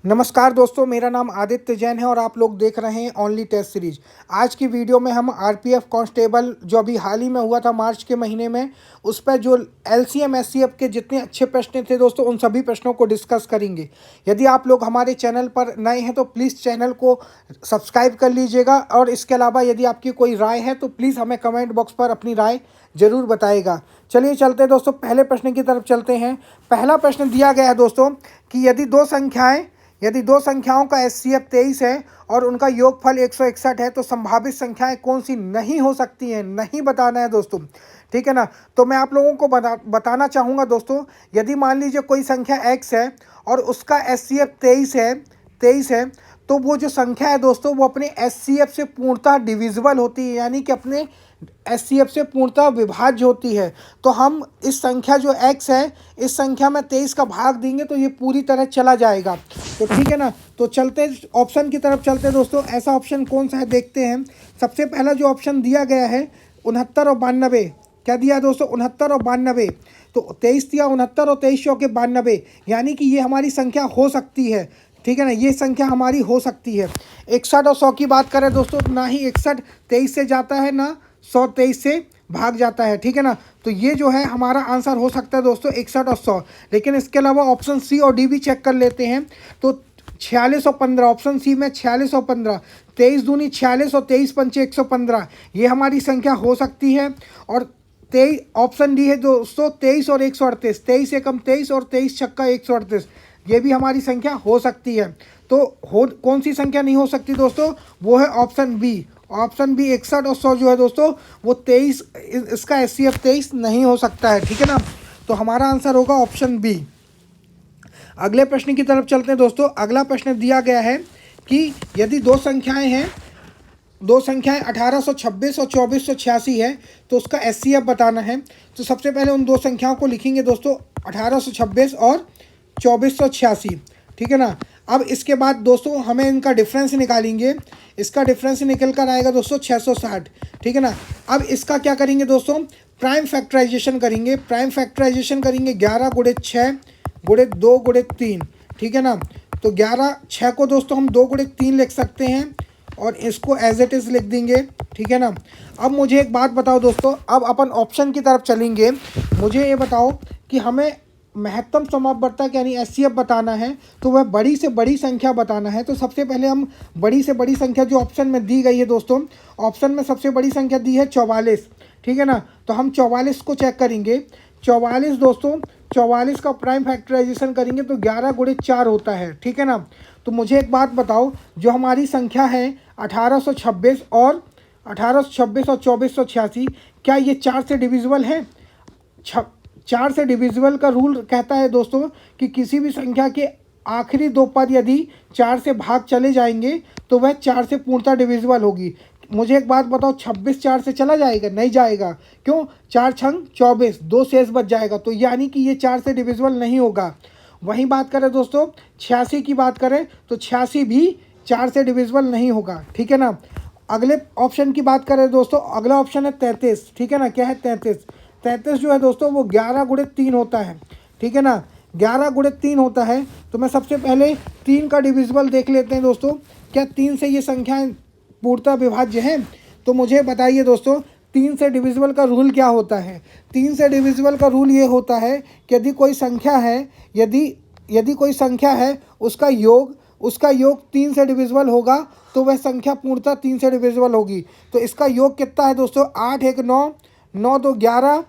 नमस्कार दोस्तों, मेरा नाम आदित्य जैन है और आप लोग देख रहे हैं ओनली टेस्ट सीरीज। आज की वीडियो में हम आरपीएफ कांस्टेबल जो अभी हाल ही में हुआ था मार्च के महीने में, उस पर जो एलसीएम एससीएफ के जितने अच्छे प्रश्न थे दोस्तों, उन सभी प्रश्नों को डिस्कस करेंगे। यदि आप लोग हमारे चैनल पर नए हैं तो प्लीज़ चैनल को सब्सक्राइब कर लीजिएगा और इसके अलावा यदि आपकी कोई राय है तो प्लीज़ हमें कमेंट बॉक्स पर अपनी राय ज़रूर बताइएगा। चलिए चलते हैं दोस्तों, पहले प्रश्न की तरफ चलते हैं। पहला प्रश्न दिया गया है दोस्तों कि यदि दो संख्याओं का एचसीएफ 23 है और उनका योगफल 161 है तो संभावित संख्याएं कौन सी नहीं हो सकती हैं, नहीं बताना है दोस्तों। ठीक है ना। तो मैं आप लोगों को बताना चाहूँगा दोस्तों, यदि मान लीजिए कोई संख्या x है और उसका एचसीएफ 23 है तो वो जो संख्या है दोस्तों वो अपने एचसीएफ से पूर्णतः डिविजिबल होती है, यानी कि अपने एचसीएफ से पूर्णतः विभाज्य होती है। तो हम इस संख्या जो x है, इस संख्या में 23 का भाग देंगे तो ये पूरी तरह चला जाएगा। तो ठीक है ना। तो चलते ऑप्शन की तरफ चलते हैं दोस्तों, ऐसा ऑप्शन कौन सा है देखते हैं। सबसे पहला जो ऑप्शन दिया गया है 69 और 92, क्या दिया है दोस्तों, 69 और 92। तो 23 दिया 69 और 23 चौके 92, यानी कि ये हमारी संख्या हो सकती है। ठीक है ना, ये संख्या हमारी हो सकती है। 61 और 100 की बात करें दोस्तों, ना ही 61 23 से जाता है, ना 100 23 से भाग जाता है। ठीक है ना। तो ये जो है हमारा आंसर हो सकता है दोस्तों 61 और 100। लेकिन इसके अलावा ऑप्शन सी और डी भी चेक कर लेते हैं। तो 46 और 15, ऑप्शन सी में 46 और 15, 23 दूनी 46 और 23 पंचे 115, ये हमारी संख्या हो सकती है। और 23 ऑप्शन डी है दोस्तों 23 और 138, 23 एकम 23 और 23 छक्का 138, ये भी हमारी संख्या हो सकती है। तो कौन सी संख्या नहीं हो सकती दोस्तों, वो है ऑप्शन बी। ऑप्शन बी 61 और 100 जो है दोस्तों वो 23, इसका एचसीएफ 23 नहीं हो सकता है। ठीक है ना। तो हमारा आंसर होगा ऑप्शन बी। अगले प्रश्न की तरफ चलते हैं दोस्तों। अगला प्रश्न दिया गया है कि यदि दो संख्याएं 1826 और 2486 है तो उसका एचसीएफ बताना है। तो सबसे पहले उन दो संख्याओं को लिखेंगे दोस्तों, 1826 और 2486। ठीक है ना। अब इसके बाद दोस्तों हमें इनका डिफरेंस निकालेंगे। इसका डिफरेंस निकल कर आएगा दोस्तों 660। ठीक है ना। अब इसका क्या करेंगे दोस्तों, प्राइम फैक्टराइजेशन करेंगे। 11 गुणे 6 गुणे 2 गुणे 3। ठीक है ना। तो 6 को दोस्तों हम 2 गुणे 3 लिख सकते हैं और इसको एज इट इज़ लिख देंगे। ठीक है ना। अब मुझे एक बात बताओ दोस्तों, अब अपन ऑप्शन की तरफ चलेंगे। मुझे ये बताओ कि हमें महत्तम समापवर्तक यानी एचसीएफ बताना है, तो वह बड़ी से बड़ी संख्या बताना है। तो सबसे पहले हम बड़ी से बड़ी संख्या जो ऑप्शन में दी गई है दोस्तों, ऑप्शन में सबसे बड़ी संख्या दी है 44। ठीक है ना। तो हम 44 को चेक करेंगे। 44 दोस्तों, 44 का प्राइम फैक्टराइजेशन करेंगे तो 11 गुणे 4 होता है। ठीक है ना। तो मुझे एक बात बताओ, जो हमारी संख्या है 1826 और 2486, क्या ये 4 से डिविजिबल है? 4 से डिविजिबल का रूल कहता है दोस्तों कि किसी भी संख्या के आखिरी दो पद यदि 4 से भाग चले जाएंगे तो वह 4 से पूर्णतः डिविजिबल होगी। मुझे एक बात बताओ, 26 4 से चला जाएगा? नहीं जाएगा। क्यों? 4 छंग 24, 2 शेष बच जाएगा, तो यानी कि ये 4 से डिविजिबल नहीं होगा। वहीं बात करें दोस्तों 86 की बात करें तो 86 भी 4 से डिविजिबल नहीं होगा। ठीक है ना। अगले ऑप्शन की बात करें दोस्तों, अगला ऑप्शन है 33। ठीक है ना। क्या है 33 जो है दोस्तों वो 11 गुणे 3 होता है। ठीक है ना। 11 गुणे 3 होता है। तो मैं सबसे पहले 3 का डिविजिबल देख लेते हैं दोस्तों, क्या 3 से ये संख्याएं पूर्णतः विभाज्य हैं? तो मुझे बताइए दोस्तों, 3 से डिविजिबल का रूल क्या होता है? 3 से डिविजिबल का रूल ये होता है कि यदि कोई संख्या है, यदि कोई संख्या है उसका योग 3 से डिविजिबल होगा तो वह संख्या पूर्णतः 3 से डिविजिबल होगी। तो इसका योग कितना है दोस्तों, 8 1 9, 9 2 11,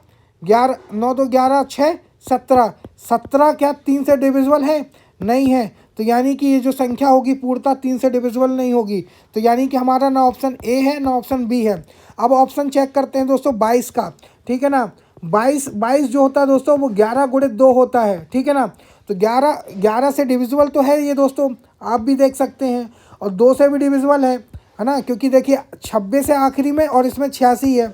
9 2 11 6 17। 17 क्या 3 से डिविजिबल है? नहीं है। तो यानी कि ये जो संख्या होगी पूर्णतः 3 से डिविजिबल नहीं होगी। तो यानी कि हमारा ना ऑप्शन ए है ना ऑप्शन बी है। अब ऑप्शन चेक करते हैं दोस्तों 22 का। ठीक है ना। 22 जो होता है दोस्तों वो 11 गुणे 2 होता है। ठीक है ना। तो 11 से डिविजिबल तो है ये दोस्तों, आप भी देख सकते हैं, और 2 से भी डिविजिबल है ना, क्योंकि देखिए 26 है आखिरी में और इसमें 86 है।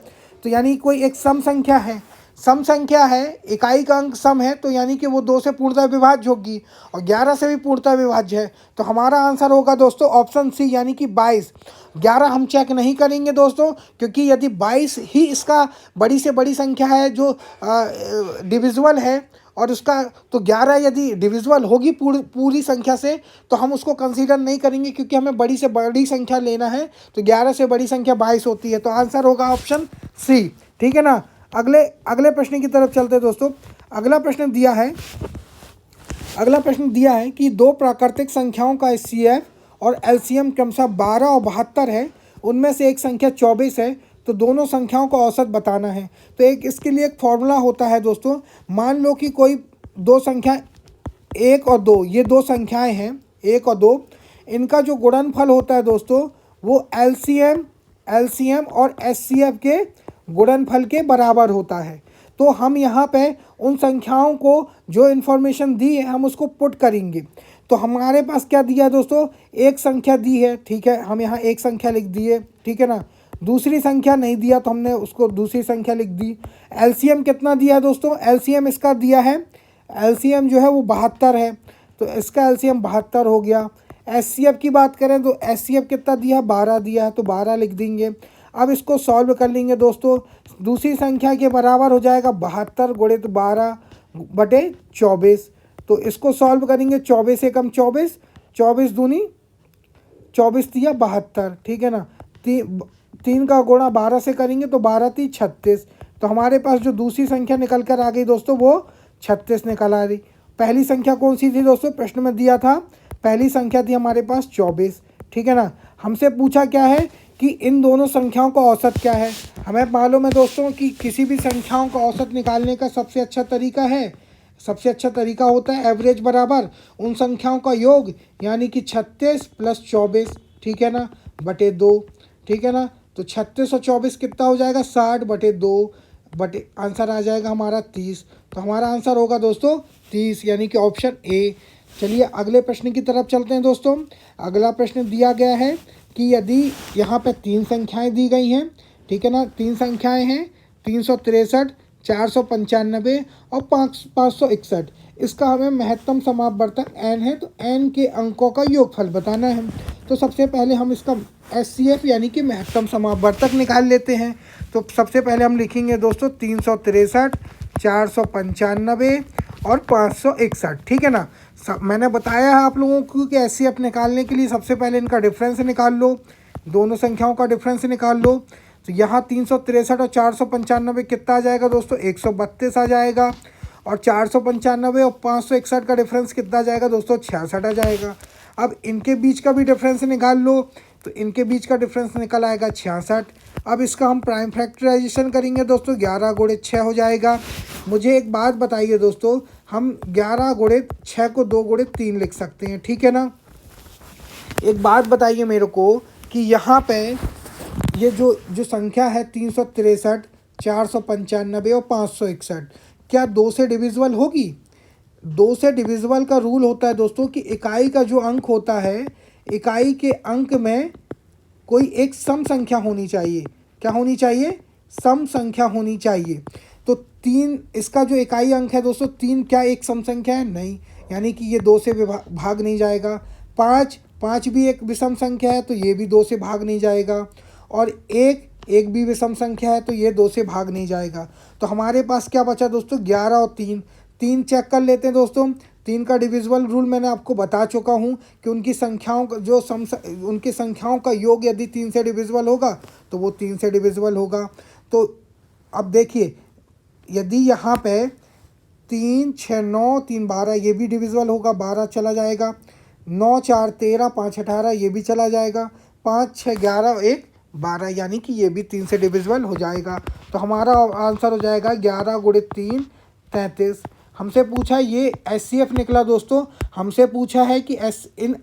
तो यानी कोई एक सम संख्या है। सम संख्या है, इकाई का अंक सम है, तो यानी कि वो 2 से पूर्णतः विभाज्य होगी और 11 से भी पूर्णतः विभाज्य है। तो हमारा आंसर होगा दोस्तों ऑप्शन सी यानी कि 22। 11 हम चेक नहीं करेंगे दोस्तों, क्योंकि यदि 22 ही इसका बड़ी से बड़ी संख्या है जो डिविजिबल है और उसका, तो 11 यदि डिविजिबल होगी पूरी संख्या से तो हम उसको कंसीडर नहीं करेंगे, क्योंकि हमें बड़ी से बड़ी संख्या लेना है। तो 11 से बड़ी संख्या 22 होती है। तो आंसर होगा ऑप्शन सी। ठीक है ना। अगले प्रश्न की तरफ चलते हैं दोस्तों। अगला प्रश्न दिया है कि दो प्राकृतिक संख्याओं का HCF और LCM क्रमशः 12 और 72 है, उनमें से एक संख्या 24 है, तो दोनों संख्याओं का औसत बताना है। तो इसके लिए एक फॉर्मूला होता है दोस्तों। मान लो कि कोई दो संख्या 1 और 2, ये दो संख्याएं हैं 1 और 2, इनका जो गुणनफल होता है दोस्तों वो LCM और HCF के गुणनफल के बराबर होता है। तो हम यहाँ पे उन संख्याओं को जो इन्फॉर्मेशन दी है हम उसको पुट करेंगे। तो हमारे पास क्या दिया है दोस्तों, एक संख्या दी है, ठीक है, हम यहाँ एक संख्या लिख दिए, ठीक है ना। दूसरी संख्या नहीं दिया तो हमने उसको दूसरी संख्या लिख दी। LCM कितना दिया है दोस्तों, LCM इसका दिया है, LCM जो है वो 72 है, तो इसका LCM 72 हो गया। HCF की बात करें तो HCF कितना दिया है, 12 दिया है, तो 12 लिख देंगे। अब इसको सॉल्व कर लेंगे दोस्तों, दूसरी संख्या के बराबर हो जाएगा 72 गुणित 12/24। तो इसको सॉल्व करेंगे, 24 से कम 24, 24 दूनी 24 दिया 72, ठीक है ना। 3 का गुणा 12 से करेंगे तो 12 3 36। तो हमारे पास जो दूसरी संख्या निकल कर आ गई दोस्तों वो 36 निकल आ रही। पहली संख्या कौन सी थी दोस्तों, प्रश्न में दिया था, पहली संख्या थी हमारे पास 24, ठीक है ना। हमसे पूछा क्या है कि इन दोनों संख्याओं का औसत क्या है। हमें मालूम है दोस्तों कि किसी भी संख्याओं का औसत निकालने का सबसे अच्छा तरीका होता है एवरेज बराबर उन संख्याओं का योग, यानी कि 36 + 24, ठीक है ना, बटे 2, ठीक है ना। तो 36 और 24 कितना हो जाएगा, 60/2 आंसर आ जाएगा हमारा 30। तो हमारा आंसर होगा दोस्तों 30, यानी कि ऑप्शन ए। चलिए अगले प्रश्न की तरफ चलते हैं दोस्तों। अगला प्रश्न दिया गया है कि यदि यहाँ पे 3 संख्याएं दी गई हैं, ठीक है ना, 3 संख्याएं हैं 363, 495 और 561। इसका हमें महत्तम समापवर्तक n है, तो n के अंकों का योगफल बताना है। तो सबसे पहले हम इसका HCF यानी कि महत्तम समापवर्तक निकाल लेते हैं। तो सबसे पहले हम लिखेंगे दोस्तों 363, 495 और 561, ठीक है ना। मैंने बताया है आप लोगों को कि HCF निकालने के लिए सबसे पहले इनका डिफरेंस निकाल लो, दोनों संख्याओं का डिफरेंस निकाल लो। तो यहाँ 363 और 495 कितना आ जाएगा दोस्तों, 132 आ जाएगा। और 495 और 561 का डिफरेंस कितना आ जाएगा दोस्तों, 66 आ जाएगा। अब इनके बीच का भी डिफरेंस निकाल लो, तो इनके बीच का डिफरेंस निकल आएगा 66। अब इसका हम प्राइम फैक्टराइजेशन करेंगे दोस्तों, 11 गुणित 6 हो जाएगा। मुझे एक बात बताइए दोस्तों, हम 11 गुणित 6 को 2 गुणित 3 लिख सकते हैं, ठीक है ना। एक बात बताइए मेरे को कि यहाँ पे ये जो संख्या है 363, 495 और 561 क्या 2 से डिविजिबल होगी। 2 से डिविजिबल का रूल होता है दोस्तों कि इकाई का जो अंक होता है, इकाई के अंक में कोई एक सम संख्या होनी चाहिए। क्या होनी चाहिए, सम संख्या होनी चाहिए। तो 3 इसका जो इकाई अंक है दोस्तों 3 क्या एक सम संख्या है, नहीं, यानी कि ये 2 से भाग नहीं जाएगा। 5 भी एक विषम संख्या है, तो ये भी 2 से भाग नहीं जाएगा। और 1 भी विषम संख्या है, तो ये 2 से भाग नहीं जाएगा। तो हमारे पास क्या बचा दोस्तों, 11 और 3 चेक कर लेते हैं दोस्तों। 3 का डिविजिबल रूल मैंने आपको बता चुका हूँ कि उनकी संख्याओं का उनकी संख्याओं का योग यदि 3 से डिविजिबल होगा तो वो 3 से डिविजिबल होगा। तो अब देखिए, यदि यहाँ पे 3 6 9 3 12 ये भी डिविजिबल होगा, 12 चला जाएगा। 9 4 13 5 18 ये भी चला जाएगा। 5 6 11 1 12 यानी कि ये भी 3 से डिविजिबल हो जाएगा। तो हमारा आंसर हो जाएगा 11 गुणित 3 33। हमसे पूछा ये HCF निकला दोस्तों, हमसे पूछा है कि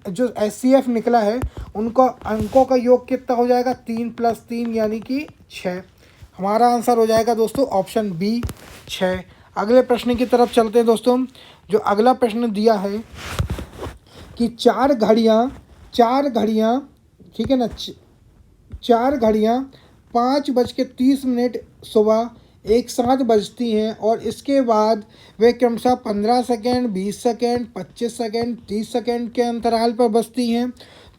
जो HCF निकला है उनका अंकों का योग कितना हो जाएगा, 3 + 3 यानी कि 6। हमारा आंसर हो जाएगा दोस्तों ऑप्शन बी 6। अगले प्रश्न की तरफ चलते हैं दोस्तों। जो अगला प्रश्न दिया है कि 4 घड़ियाँ, ठीक है ना, 4 घड़ियाँ 5:30 सुबह एक साथ बजती हैं और इसके बाद वे क्रमशः 15 सेकेंड, 20 सेकेंड, 25 सेकेंड, 30 सेकेंड के अंतराल पर बजती हैं।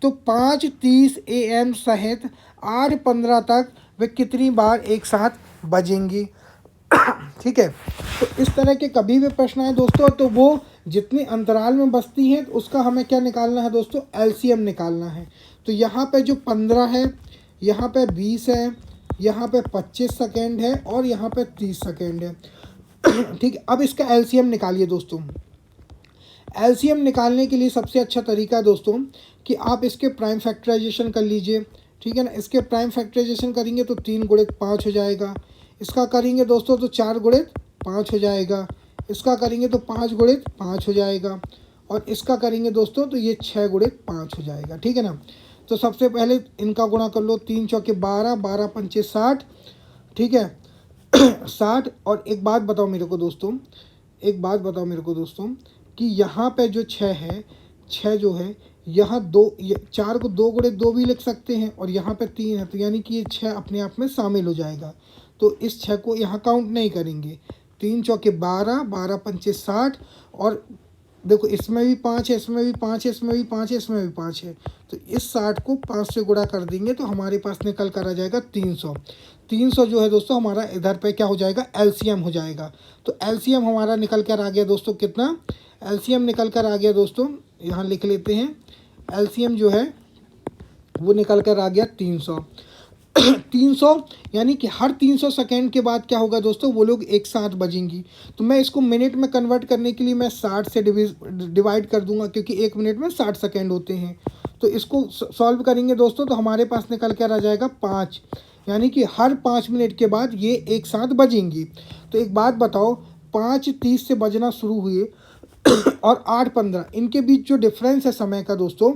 तो 5:30 AM सहित 8:15 तक वे कितनी बार एक साथ बजेंगी। ठीक है, तो इस तरह के कभी भी प्रश्न आए दोस्तों तो वो जितने अंतराल में बसती हैं उसका हमें क्या निकालना है दोस्तों, एलसीएम निकालना है। तो यहाँ पे जो 15 है, यहाँ पे 20 है, यहाँ पे 25 सेकेंड है और यहाँ पे 30 सेकेंड है। ठीक है, अब इसका एलसीएम निकालिए दोस्तों। एलसीएम निकालने के लिए सबसे अच्छा तरीका है दोस्तों कि आप इसके प्राइम फैक्टराइजेशन कर लीजिए। ठीक है ना, इसके प्राइम फैक्टराइजेशन करेंगे तो 3 गुणित 5 हो जाएगा। इसका करेंगे दोस्तों तो 4 गुणित 5 हो जाएगा। इसका करेंगे तो 5 गुणित 5 हो जाएगा। और इसका करेंगे दोस्तों तो ये 6 गुणित 5 हो जाएगा। ठीक है ना, तो सबसे पहले इनका गुणा कर लो, 3 चौके 12, 12 पंचे 60। ठीक है 60। और एक बात बताओ मेरे को दोस्तों, एक बात बताओ मेरे को दोस्तों कि यहाँ पे जो 6 है, 6 जो है यहाँ 2, 4 को 2 गुणित 2 भी लिख सकते हैं और यहाँ पे 3 है, तो यानी कि ये 6 अपने आप में शामिल हो जाएगा। तो इस 6 को यहाँ काउंट नहीं करेंगे। 3 चौके 12, 12 पंचे 60। और देखो इसमें भी 5 है, इसमें भी 5 है, इसमें भी 5 है, इसमें भी 5 है। तो इस 60 को 5 से गुणा कर देंगे तो हमारे पास निकल कर आ जाएगा 300। 300 जो है दोस्तों हमारा इधर पे क्या हो जाएगा, एलसीएम हो जाएगा। तो एलसीएम हमारा निकल कर आ गया दोस्तों कितना, एलसीएम निकल कर आ गया दोस्तों, यहाँ लिख लेते हैं। एलसीएम जो है वो निकल कर आ गया 300। 300 यानी कि हर 300 सेकेंड के बाद क्या होगा दोस्तों, वो लोग एक साथ बजेंगी। तो मैं इसको मिनट में कन्वर्ट करने के लिए मैं 60 से डिवाइड कर दूंगा, क्योंकि 1 मिनट में 60 सेकेंड होते हैं। तो इसको सॉल्व करेंगे दोस्तों तो हमारे पास निकल कर आ जाएगा 5, यानी कि हर 5 मिनट के बाद ये एक साथ बजेंगी। तो एक बात बताओ, 5:30 से बजना शुरू हुए और 8:15 इनके बीच जो डिफरेंस है समय का दोस्तों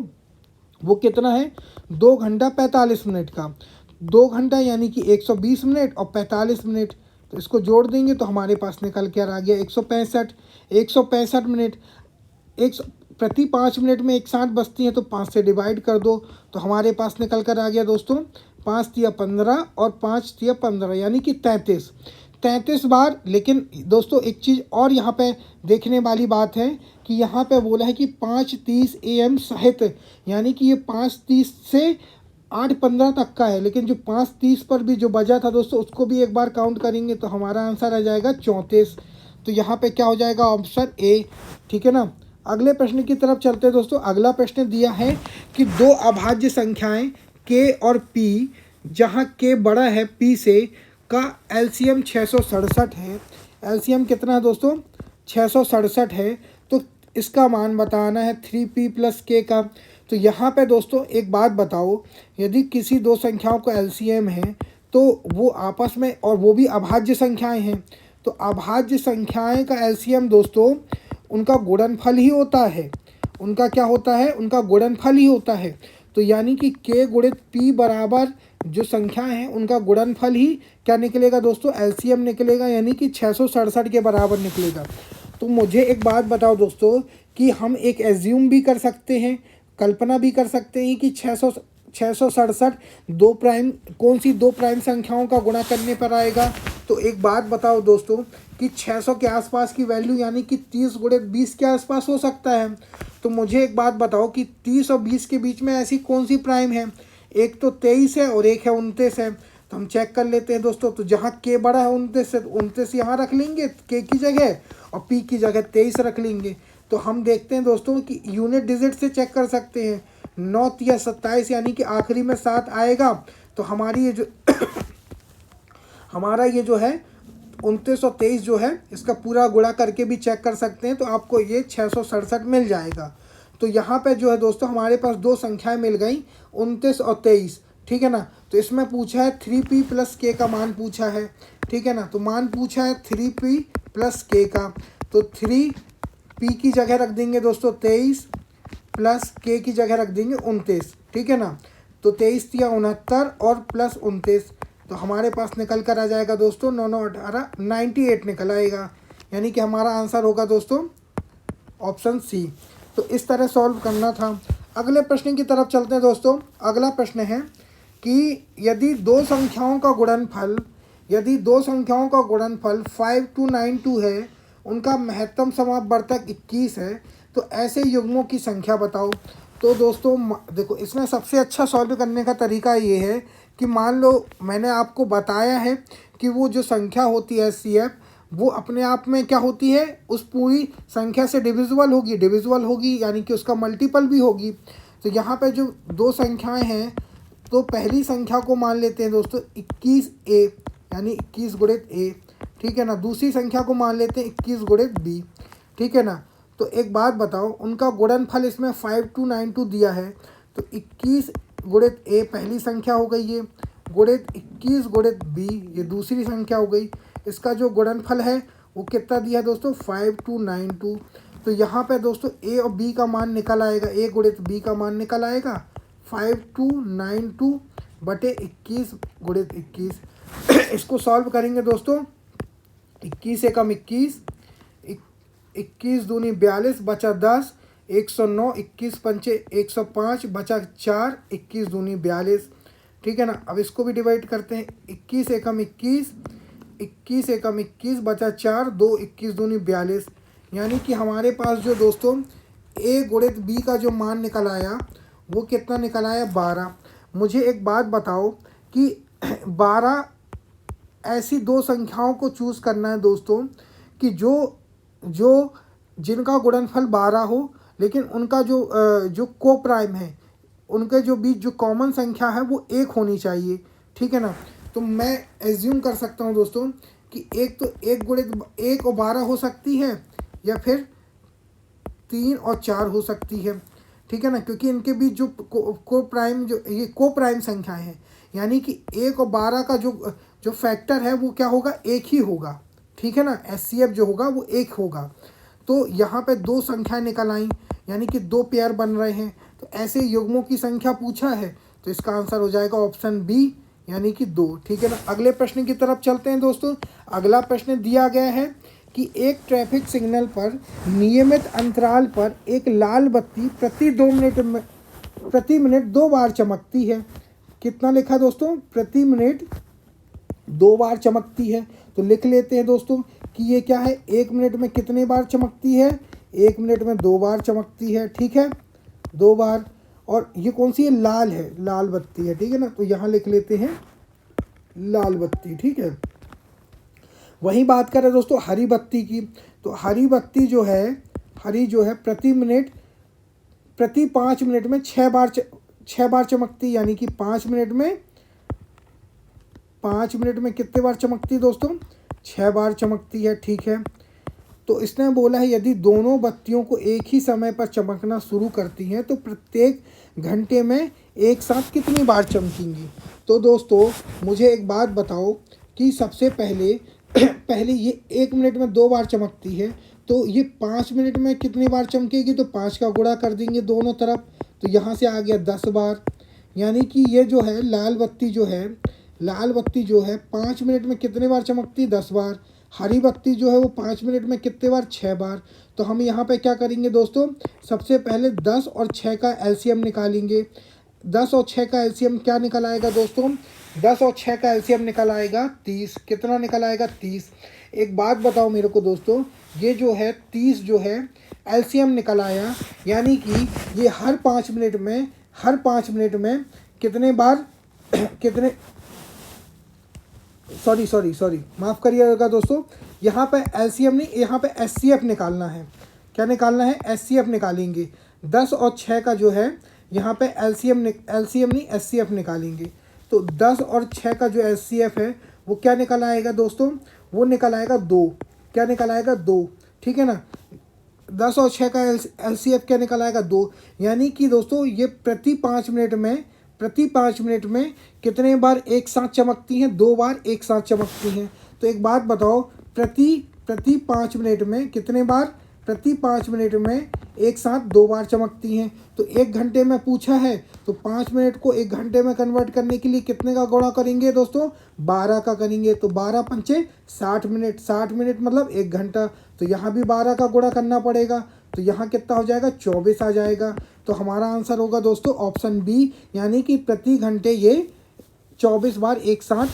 वो कितना है, 2 घंटा 45 मिनट का। 2 घंटा यानी कि 120 मिनट और 45 मिनट, तो इसको जोड़ देंगे तो हमारे पास निकल कर आ गया 165। 165 मिनट प्रति 5 मिनट में एक साथ बजती हैं, तो 5 से डिवाइड कर दो तो हमारे पास निकल कर आ गया दोस्तों 5 तिया 15 और 5 तिया 15 यानी कि 33 बार। लेकिन दोस्तों एक चीज़ और यहाँ पे देखने वाली बात है कि यहाँ पे बोला है कि 5:30 AM सहित, यानी कि ये 5:30 से 8:15 तक का है। लेकिन जो 5:30 पर भी जो बजा था दोस्तों उसको भी एक बार काउंट करेंगे तो हमारा आंसर आ जाएगा 34। तो यहाँ पे क्या हो जाएगा, ऑप्शन ए। ठीक है ना, अगले प्रश्न की तरफ चलते हैं दोस्तों। अगला प्रश्न दिया है कि 2 अभाज्य संख्याएं के और पी, जहाँ के बड़ा है पी से, का एलसीएम 667 है। एलसीएम कितना है दोस्तों, 667 है। तो इसका मान बताना है 3p + k का। तो यहाँ पे दोस्तों एक बात बताओ, यदि किसी 2 संख्याओं का एलसीएम है तो वो आपस में, और वो भी अभाज्य संख्याएं हैं, तो अभाज्य संख्याएं का एलसीएम दोस्तों उनका गुणनफल ही होता है। उनका क्या होता है, उनका गुणनफल ही होता है। तो यानी कि k गुणित p बराबर जो संख्याएं हैं उनका गुणनफल ही क्या निकलेगा दोस्तों, एलसीएम निकलेगा, यानी कि 667 के बराबर निकलेगा। तो मुझे एक बात बताओ दोस्तों कि हम एक एज्यूम भी कर सकते हैं, कल्पना भी कर सकते हैं कि 667 2 प्राइम, कौन सी 2 प्राइम संख्याओं का गुणा करने पर आएगा। तो एक बात बताओ दोस्तों कि 600 के आसपास की वैल्यू यानी कि 30 गुणित 20 के आसपास हो सकता है। तो मुझे एक बात बताओ कि 30 और 20 के बीच में ऐसी कौन सी प्राइम है, एक तो 23 है और एक है 29 है। तो हम चेक कर लेते हैं दोस्तों। तो जहाँ के बड़ा है 29 है, 29 यहाँ रख लेंगे के की जगह और पी की जगह 23 रख लेंगे। तो हम देखते हैं दोस्तों कि यूनिट डिजिट से चेक कर सकते हैं, 9 या 27 यानी कि आखिरी में 7 आएगा। तो हमारी ये जो हमारा ये जो है 29 और 23 जो है इसका पूरा गुणा करके भी चेक कर सकते हैं, तो आपको ये 667 मिल जाएगा। तो यहाँ पे जो है दोस्तों हमारे पास 2 संख्याएं मिल गई, 29 और 23। ठीक है ना, तो इसमें पूछा है 3p + k का मान पूछा है। ठीक है ना, तो मान पूछा है 3p + k का। तो 3p की जगह रख देंगे दोस्तों 23 प्लस k की जगह रख देंगे 29। ठीक है ना, तो 23 या 69 और प्लस 29, तो हमारे पास निकल कर आ जाएगा दोस्तों 9 9 18 98 निकल आएगा, यानी कि हमारा आंसर होगा दोस्तों ऑप्शन सी। तो इस तरह सॉल्व करना था। अगले प्रश्न की तरफ चलते हैं दोस्तों। अगला प्रश्न है कि यदि 2 संख्याओं का गुणनफल यदि दो संख्याओं का गुणनफल 5292 है, उनका महत्तम समापवर्तक 21 है, तो ऐसे युग्मों की संख्या बताओ। तो दोस्तों देखो, इसमें सबसे अच्छा सॉल्व करने का तरीका ये है कि मान लो मैंने आपको बताया है कि वो जो संख्या होती है HCF, वो अपने आप में क्या होती है, उस पूरी संख्या से डिविजिबल होगी यानी कि उसका मल्टीपल भी होगी। तो यहाँ पे जो दो संख्याएं हैं, तो पहली संख्या को मान लेते हैं दोस्तों 21A, यानी 21 गुणित A, ठीक है ना। दूसरी संख्या को मान लेते हैं 21 गुणित B, ठीक है ना। तो एक बात बताओ, उनका गुणनफल इसमें 5292 दिया है, तो 21 गुणित A पहली संख्या हो गई ये, गुणित 21 गुणित B ये दूसरी संख्या हो गई। इसका जो गुणनफल है वो कितना दिया है दोस्तों, 5292। तो यहाँ पे दोस्तों A और B का मान निकल आएगा, A गुणित B का मान निकल आएगा 5292 बटे 21 गुणित 21। इसको सॉल्व करेंगे दोस्तों, 21 एकम 21, 21 दूनी 42 बचा 10, 109, 21 पंचे 105 बचा 4, 21 दूनी 42, ठीक है ना। अब इसको भी डिवाइड करते हैं, 21 एकम 21, 21 एकम 21 बचा 4, 2, 21 दूनी 42, यानी कि हमारे पास जो दोस्तों A गुणित B का जो मान निकल आया वो कितना निकल आया, 12। मुझे एक बात बताओ कि 12 ऐसी दो संख्याओं को चूज़ करना है दोस्तों कि जो जिनका गुणनफल 12 हो, लेकिन उनका जो को प्राइम है, उनके जो बीच जो कॉमन संख्या है वो 1 होनी चाहिए, ठीक है ना। तो मैं एज्यूम कर सकता हूँ दोस्तों कि एक तो 1 गुणित 1 और 12 हो सकती है, या फिर 3 और 4 हो सकती है, ठीक है ना, क्योंकि इनके बीच जो को प्राइम जो ये को प्राइम संख्याएं हैं, यानी कि 1 और 12 का जो फैक्टर है वो क्या होगा, 1 ही होगा, ठीक है ना। HCF जो होगा वो 1 होगा। तो यहाँ पे दो संख्याएं निकल आई, यानी कि दो पेयर बन रहे हैं। तो ऐसे युग्मों की संख्या पूछा है, तो इसका आंसर हो जाएगा ऑप्शन बी, यानी कि 2, ठीक है ना। अगले प्रश्न की तरफ चलते हैं दोस्तों। अगला प्रश्न दिया गया है कि एक ट्रैफिक सिग्नल पर नियमित अंतराल पर एक लाल बत्ती प्रति मिनट 2 बार चमकती है। कितना लिखा दोस्तों, प्रति मिनट 2 बार चमकती है। तो लिख लेते हैं दोस्तों कि ये क्या है, 1 मिनट में कितने बार चमकती है, 1 मिनट में 2 बार चमकती है, ठीक है, 2 बार। और ये कौन सी है, लाल है, लाल बत्ती है, ठीक है ना। तो यहाँ लिख लेते हैं लाल बत्ती, ठीक है। वही बात करें दोस्तों हरी बत्ती की, तो हरी बत्ती जो है प्रति 5 मिनट में 6 बार चमकती, यानी कि 5 मिनट में कितने बार चमकती है दोस्तों, 6 बार चमकती है, ठीक है। तो इसने बोला है यदि दोनों बत्तियों को एक ही समय पर चमकना शुरू करती हैं तो प्रत्येक घंटे में एक साथ कितनी बार चमकेंगी। तो दोस्तों मुझे एक बात बताओ कि सबसे पहले ये 1 मिनट में 2 बार चमकती है, तो ये 5 मिनट में कितनी बार चमकेगी, तो 5 का गुणा कर देंगे दोनों तरफ, तो यहाँ से आ गया 10 बार। यानी कि ये जो है लाल बत्ती जो है 5 मिनट में कितने बार चमकती, 10 बार। हरी बत्ती जो है वो 5 मिनट में कितने बार, 6 बार। तो हम यहाँ पे क्या करेंगे दोस्तों, सबसे पहले 10 और 6 का LCM निकालेंगे। 10 और 6 का LCM क्या निकल आएगा दोस्तों, 10 और 6 का LCM निकल आएगा 30। कितना निकल आएगा, 30। एक बात बताओ मेरे को दोस्तों, ये जो है 30 जो है LCM निकल आया, यानी कि ये हर 5 मिनट में कितने बार सॉरी माफ़ करिएगा दोस्तों, यहाँ पे LCM नहीं, यहाँ पे SCF निकालना है। क्या निकालना है, SCF निकालेंगे। 10 और 6 का जो है यहाँ पे LCM नहीं SCF निकालेंगे। तो 10 और 6 का जो SCF है वो क्या निकल आएगा दोस्तों, वो निकल आएगा 2। क्या निकल आएगा, 2, ठीक है ना। 10 और 6 का LCF क्या निकल आएगा, 2। यानी कि दोस्तों ये प्रति 5 मिनट में कितने बार एक साथ चमकती हैं, 2 बार एक साथ चमकती हैं। तो एक बात बताओ, प्रति 5 मिनट में कितने बार, प्रति 5 मिनट में एक साथ 2 बार चमकती हैं। तो 1 घंटे में पूछा है, तो 5 मिनट को 1 घंटे में कन्वर्ट करने के लिए कितने का गुणा करेंगे दोस्तों, 12 का करेंगे। तो 12 पंचे 60 मिनट, 60 मिनट मतलब 1 घंटा। तो यहाँ भी 12 का गुणा करना पड़ेगा, तो यहाँ कितना हो जाएगा, 24 आ जाएगा। तो हमारा आंसर होगा दोस्तों ऑप्शन बी, यानी कि प्रति घंटे ये 24 बार एक साथ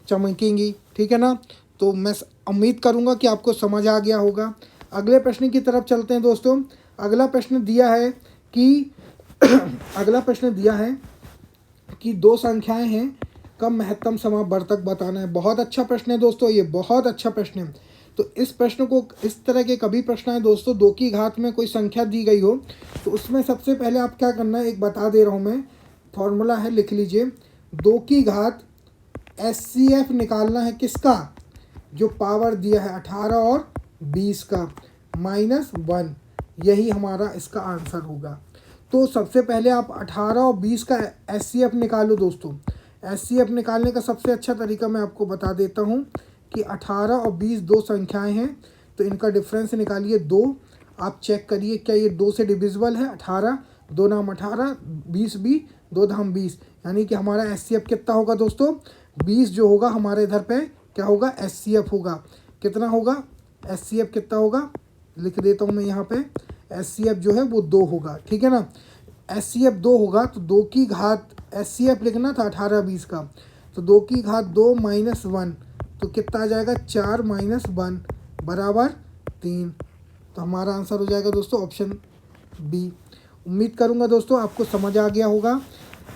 चमकेंगी, ठीक है ना। तो मैं उम्मीद करूँगा कि आपको समझ आ गया होगा। अगले प्रश्न की तरफ चलते हैं दोस्तों। अगला प्रश्न दिया है कि अगला प्रश्न दिया है कि दो संख्याएं हैं, कब महत्तम समावर्तक बताना है। बहुत अच्छा प्रश्न है दोस्तों, ये बहुत अच्छा प्रश्न है। तो इस प्रश्न को, इस तरह के कभी प्रश्न है दोस्तों, दो की घात में कोई संख्या दी गई हो तो उसमें सबसे पहले आप क्या करना है, एक बता दे रहा हूँ मैं, फॉर्मूला है, लिख लीजिए। दो की घात HCF निकालना है किसका, जो पावर दिया है 18 और 20 का, -1, यही हमारा इसका आंसर होगा। तो सबसे पहले आप 18 और 20 का HCF निकालो दोस्तों। HCF निकालने का सबसे अच्छा तरीका मैं आपको बता देता हूँ कि 18 और 20 दो संख्याएं हैं, तो इनका डिफरेंस निकालिए 2। आप चेक करिए क्या ये 2 से डिविजिबल है। 18 2 नाम 18, 20 भी 2 धाम 20, यानी कि हमारा HCF कितना होगा दोस्तों, 20 जो होगा हमारे इधर पे क्या होगा, HCF होगा। कितना होगा HCF, कितना होगा, लिख देता हूँ मैं यहाँ पे। HCF जो है वो 2 होगा, ठीक है ना। HCF 2 होगा तो 2 की घात, HCF लिखना था 18 20 का, तो 2 की घात 2 -1, तो कितना आ जाएगा, 4 -1 बराबर 3। तो हमारा आंसर हो जाएगा दोस्तों ऑप्शन बी। उम्मीद करूँगा दोस्तों आपको समझ आ गया होगा।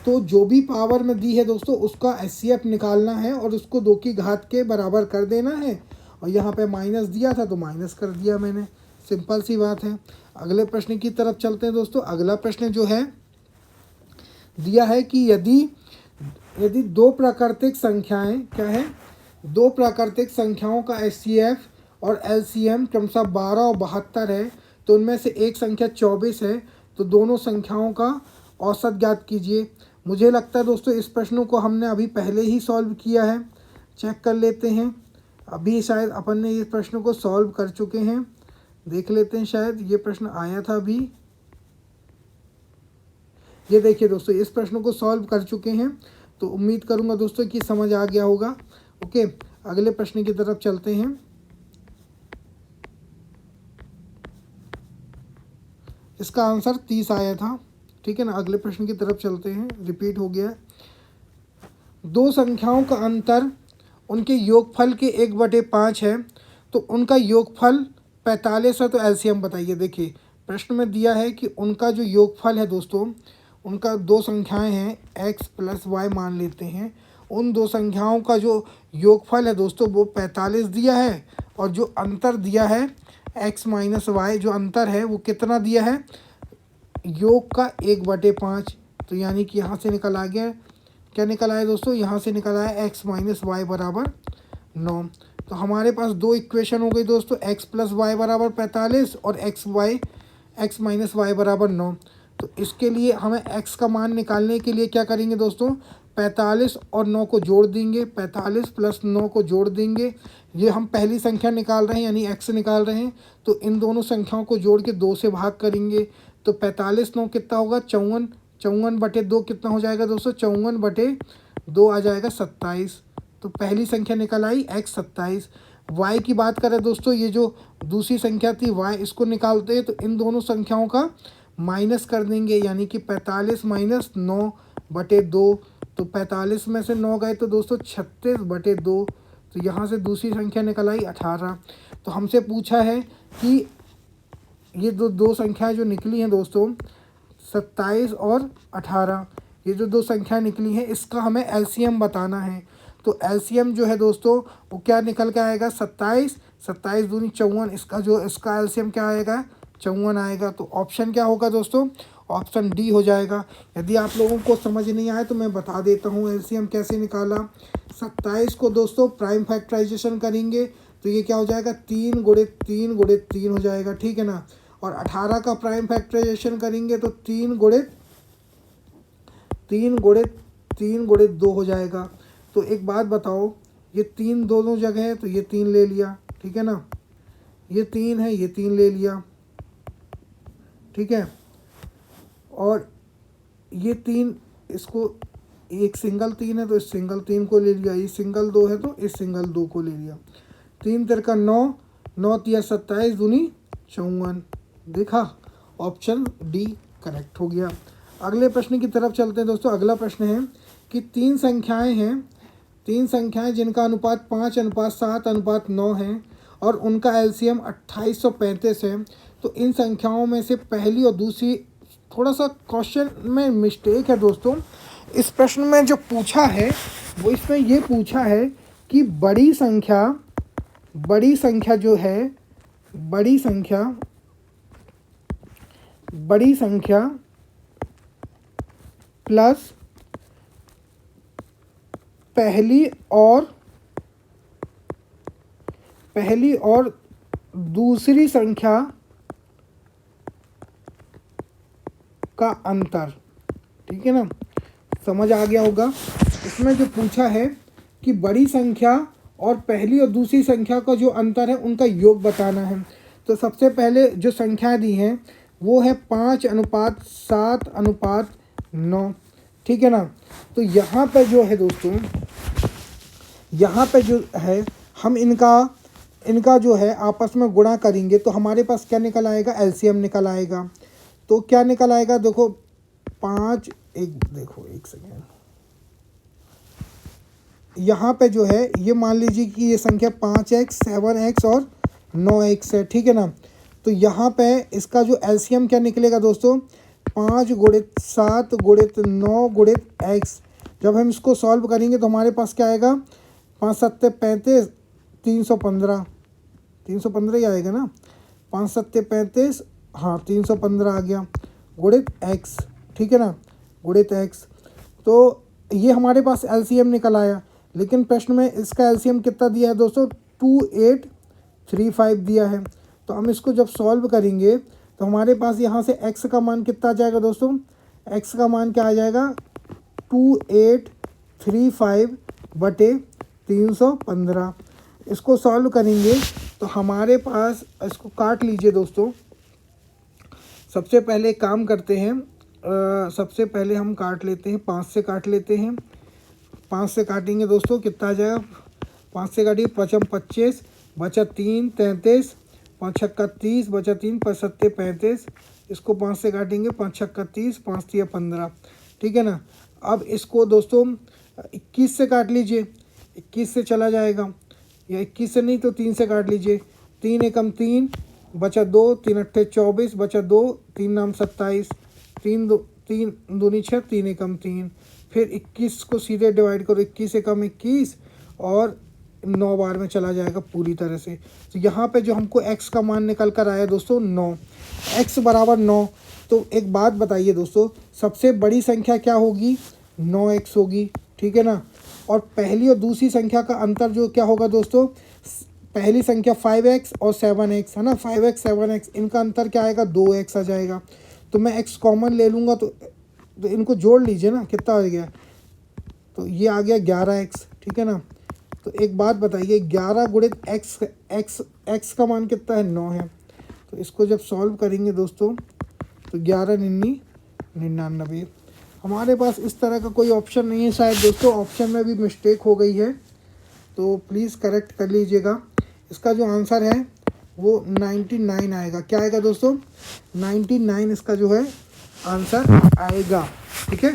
तो जो भी पावर में दी है दोस्तों उसका HCF निकालना है और उसको 2 की घात के बराबर कर देना है। और यहाँ पे माइनस दिया था तो माइनस कर दिया मैंने, सिंपल सी बात है। अगले प्रश्न की तरफ चलते हैं दोस्तों। अगला प्रश्न जो है दिया है कि यदि दो प्राकृतिक संख्याएं, क्या है, दो प्राकृतिक संख्याओं का HCF और LCM क्रमशः 12 और 72 है, तो उनमें से एक संख्या 24 है, तो दोनों संख्याओं का औसत ज्ञात कीजिए। मुझे लगता है दोस्तों इस प्रश्न को हमने अभी पहले ही सॉल्व किया है, चेक कर लेते हैं। अभी शायद अपन ने इस प्रश्न को सॉल्व कर चुके हैं, देख लेते हैं, शायद ये प्रश्न आया था अभी। ये देखिए दोस्तों, इस प्रश्न को सॉल्व कर चुके हैं, तो उम्मीद करूंगा दोस्तों कि समझ आ गया होगा। ओके, अगले प्रश्न की तरफ चलते हैं। इसका आंसर 30 आया था, ठीक है ना। अगले प्रश्न की तरफ चलते हैं, रिपीट हो गया है। दो संख्याओं का अंतर उनके योगफल के 1/5 है, तो उनका योगफल 45 है, तो LCM बताइए। देखिए प्रश्न में दिया है कि उनका जो योगफल है दोस्तों, उनका दो संख्याएं हैं x + y मान लेते हैं, उन दो संख्याओं का जो योगफल है दोस्तों वो 45 दिया है, और जो अंतर दिया है x - y, जो अंतर है वो कितना दिया है, योग का 1/5। तो यानी कि यहाँ से निकल आ गया, क्या निकल आया दोस्तों, यहाँ से निकल आया x - y बराबर 9। तो हमारे पास दो इक्वेशन हो गई दोस्तों, x + y बराबर 45 और x - y बराबर 9। तो इसके लिए हमें x का मान निकालने के लिए क्या करेंगे दोस्तों, 45 और 9 को जोड़ देंगे, 45 + 9 को जोड़ देंगे। ये हम पहली संख्या निकाल रहे हैं यानी x निकाल रहे हैं, तो इन दोनों संख्याओं को जोड़ के 2 से भाग करेंगे। तो 45 9 कितना होगा, 54, 54/2 कितना हो जाएगा दोस्तों, 54/2 आ जाएगा 27। तो पहली संख्या निकल आई x 27। y की बात करें दोस्तों, ये जो दूसरी संख्या थी y, इसको निकालते हैं तो इन दोनों संख्याओं का माइनस कर देंगे, यानी कि 45 - 9/2। तो 45 में से 9 गए तो दोस्तों 36/2। तो यहाँ से दूसरी संख्या निकल आई 18। तो हमसे पूछा है कि ये दो संख्याएं जो निकली हैं दोस्तों, 27 और 18, ये जो दो संख्या निकली हैं इसका हमें LCM बताना है। तो LCM जो है दोस्तों वो क्या निकल के आएगा, 27, 27 दूनी 54, इसका LCM क्या आएगा, 54 आएगा। तो ऑप्शन क्या होगा दोस्तों, ऑप्शन डी हो जाएगा। यदि आप लोगों को समझ नहीं आया तो मैं बता देता हूँ LCM कैसे निकाला। 27 को दोस्तों प्राइम फैक्टराइजेशन करेंगे तो ये क्या हो जाएगा, 3 × 3 × 3 हो जाएगा, ठीक है ना। और 18 का प्राइम फैक्टराइजेशन करेंगे तो 3 × 3 × 2 हो जाएगा। तो एक बात बताओ, ये 3 दोनों जगह है तो ये 3 ले लिया, ठीक है ना, ये 3 है, ये 3 ले लिया, ठीक है। और ये 3, इसको एक सिंगल 3 है तो इस सिंगल 3 को ले लिया, ये सिंगल 2 है तो इस सिंगल 2 को ले लिया। 3 × 3 = 9, 9 × 3 = 27 दूनी 54। देखा, ऑप्शन डी करेक्ट हो गया। अगले प्रश्न की तरफ चलते हैं दोस्तों। अगला प्रश्न है कि तीन संख्याएं हैं तीन संख्याएं जिनका अनुपात 5:7:9 है और उनका एलसीएम 2835 है। तो इन संख्याओं में से पहली और दूसरी, थोड़ा सा क्वेश्चन में मिस्टेक है दोस्तों। इस प्रश्न में जो पूछा है वो इसमें ये पूछा है कि बड़ी संख्या जो है, बड़ी संख्या प्लस पहली और दूसरी संख्या का अंतर, ठीक है ना, समझ आ गया होगा। इसमें जो पूछा है कि बड़ी संख्या और पहली और दूसरी संख्या का जो अंतर है उनका योग बताना है। तो सबसे पहले जो संख्या दी हैं वो है 5:7:9, ठीक है ना। तो यहाँ पे जो है दोस्तों, यहाँ पे जो है हम इनका जो है आपस में गुणा करेंगे तो हमारे पास क्या निकल आएगा, एलसीएम निकल आएगा। तो क्या निकल आएगा, देखो एक सेकेंड, यहाँ पे जो है ये मान लीजिए कि ये संख्या 5x 7x और 9x है, ठीक है ना। तो यहाँ पे इसका जो एलसीएम क्या निकलेगा दोस्तों, 5 × 7 × 9 × x। जब हम इसको सॉल्व करेंगे तो हमारे पास क्या आएगा, 5 7 35, 315 ही आएगा ना, 5 7 35, हाँ 315 आ गया, गुणित x, ठीक है ना, गुणित x। तो ये हमारे पास एलसीएम निकल आया। लेकिन प्रश्न में इसका एलसीएम कितना दिया है दोस्तों, 2835 दिया है। तो हम इसको जब सॉल्व करेंगे तो हमारे पास यहाँ से x का मान कितना आ जाएगा दोस्तों, x का मान क्या आ जाएगा, 2835/315। इसको सॉल्व करेंगे तो हमारे पास, इसको काट लीजिए दोस्तों। सबसे पहले काम करते हैं, सबसे पहले हम काट लेते हैं, 5 से काट लेते हैं। 5 से काटेंगे दोस्तों कितना आ जाएगा, 5 से काटिए, 5 × 25, बचा 3 33, 5 × 30, बचा 3 5 7 35। इसको 5 से काटेंगे, 5 × 30, 5 × 15, ठीक है ना। अब इसको दोस्तों 21 से काट लीजिए, 21 से चला जाएगा, या 21 से नहीं तो 3 से काट लीजिए, 3 × 3, बचा 2, 3 × 8 24, बचा 2, 3 9 27, 3 2 6, 3 × 3। फिर 21 को सीधे डिवाइड करो, 21 × 21 और 9 बार में चला जाएगा पूरी तरह से। तो यहाँ पे जो हमको x का मान निकल कर आया दोस्तों 9, x बराबर 9। तो एक बात बताइए दोस्तों, सबसे बड़ी संख्या क्या होगी, 9x होगी, ठीक है ना। और पहली और दूसरी संख्या का अंतर जो क्या होगा दोस्तों, पहली संख्या 5x और 7x है ना, 5x 7x, इनका अंतर क्या आएगा, 2x आ जाएगा। तो मैं x कॉमन ले लूँगा तो इनको जोड़ लीजिए ना, कितना हो गया, तो ये आ गया 11x, ठीक है ना। तो एक बात बताइए, 11 गुणित x का मान कितना है, 9 है। तो इसको जब सॉल्व करेंगे दोस्तों तो 11 9 99। हमारे पास इस तरह का कोई ऑप्शन नहीं है, शायद दोस्तों ऑप्शन में भी मिस्टेक हो गई है, तो प्लीज़ करेक्ट कर लीजिएगा। इसका जो आंसर है वो 99 आएगा। क्या आएगा दोस्तों, 99 इसका जो है आंसर आएगा, ठीक है।